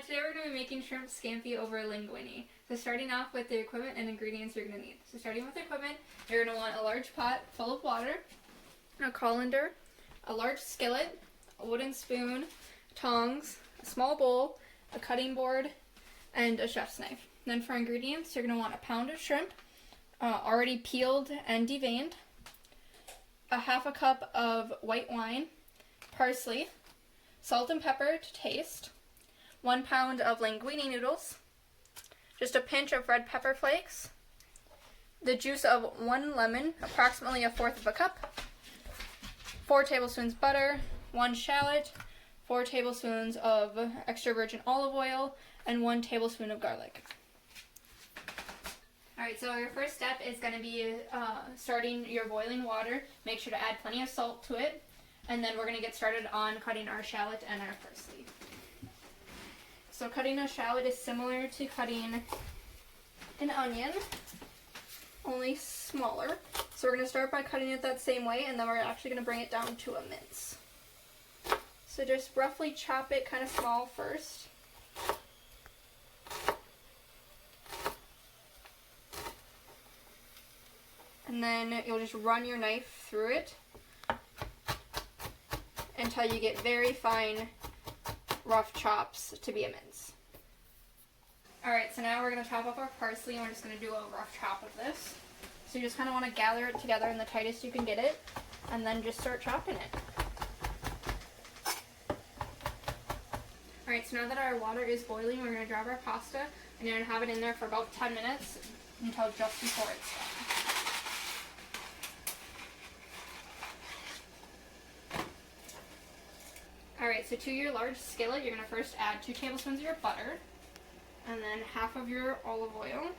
today we're going to be making shrimp scampi over linguine. So starting off with the equipment and ingredients you're going to need. So starting with the equipment, you're going to want a large pot full of water, a colander, a large skillet, a wooden spoon, tongs, a small bowl, a cutting board, and a chef's knife. Then for ingredients, you're going to want a pound of shrimp, already peeled and deveined, a half a cup of white wine, parsley, salt and pepper to taste, 1 pound of linguine noodles, just a pinch of red pepper flakes, the juice of 1 lemon, approximately 1/4 cup, 4 tablespoons butter, 1 shallot, 4 tablespoons of extra virgin olive oil, and 1 tablespoon of garlic. Alright, so your first step is going to be starting your boiling water. Make sure to add plenty of salt to it. And then we're going to get started on cutting our shallot and our parsley. So cutting a shallot is similar to cutting an onion, only smaller. So we're going to start by cutting it that same way, and then we're actually going to bring it down to a mince. So just roughly chop it kind of small first. And then you'll just run your knife through it until you get very fine, rough chops to be a mince. Alright, so now we're going to chop up our parsley, and we're just going to do a rough chop of this. So you just kind of want to gather it together in the tightest you can get it, and then just start chopping it. Alright, so now that our water is boiling, we're going to drop our pasta, and you're going to have it in there for about 10 minutes until just before it's done. Alright, so to your large skillet, you're going to first add 2 tablespoons of your butter, and then half of your olive oil.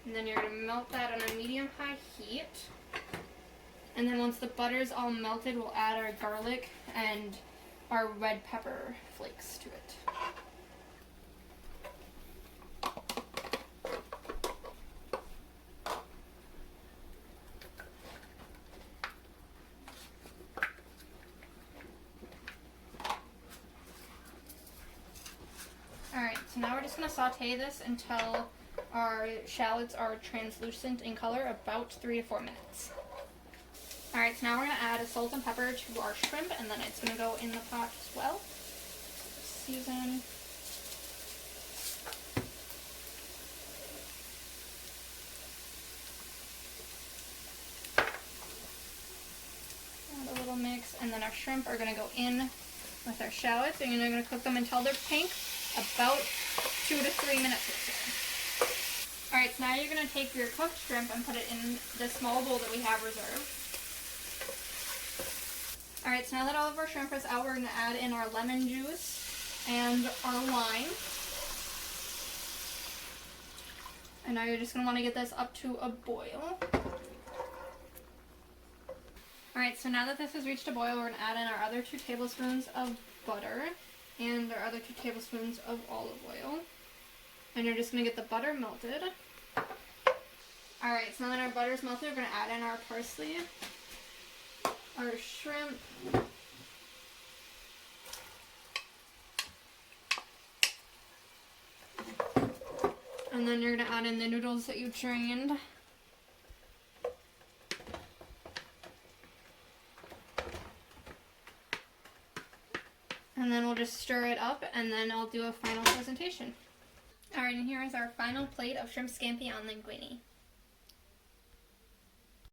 And then you're going to melt that on a medium-high heat. And then once the butter is all melted, we'll add our garlic and our red pepper flakes to it. Alright, so now we're just going to saute this until our shallots are translucent in color, about 3 to 4 minutes. Alright, so now we're going to add a salt and pepper to our shrimp, and then it's going to go in the pot as well. Season. Add a little mix, and then our shrimp are going to go in with our shallots, and you're going to cook them until they're pink, about 2 to 3 minutes or so. Alright, so now you're going to take your cooked shrimp and put it in the small bowl that we have reserved. Alright, so now that all of our shrimp is out, we're going to add in our lemon juice and our wine. And now you're just going to want to get this up to a boil. Alright, so now that this has reached a boil, we're going to add in our other 2 tablespoons of butter and our other 2 tablespoons of olive oil. And you're just going to get the butter melted. Alright, so now that our butter is melted, we're going to add in our parsley, our shrimp, and then you're going to add in the noodles that you drained. And then we'll just stir it up, and then I'll do a final presentation. Alright, and here is our final plate of shrimp scampi on linguine.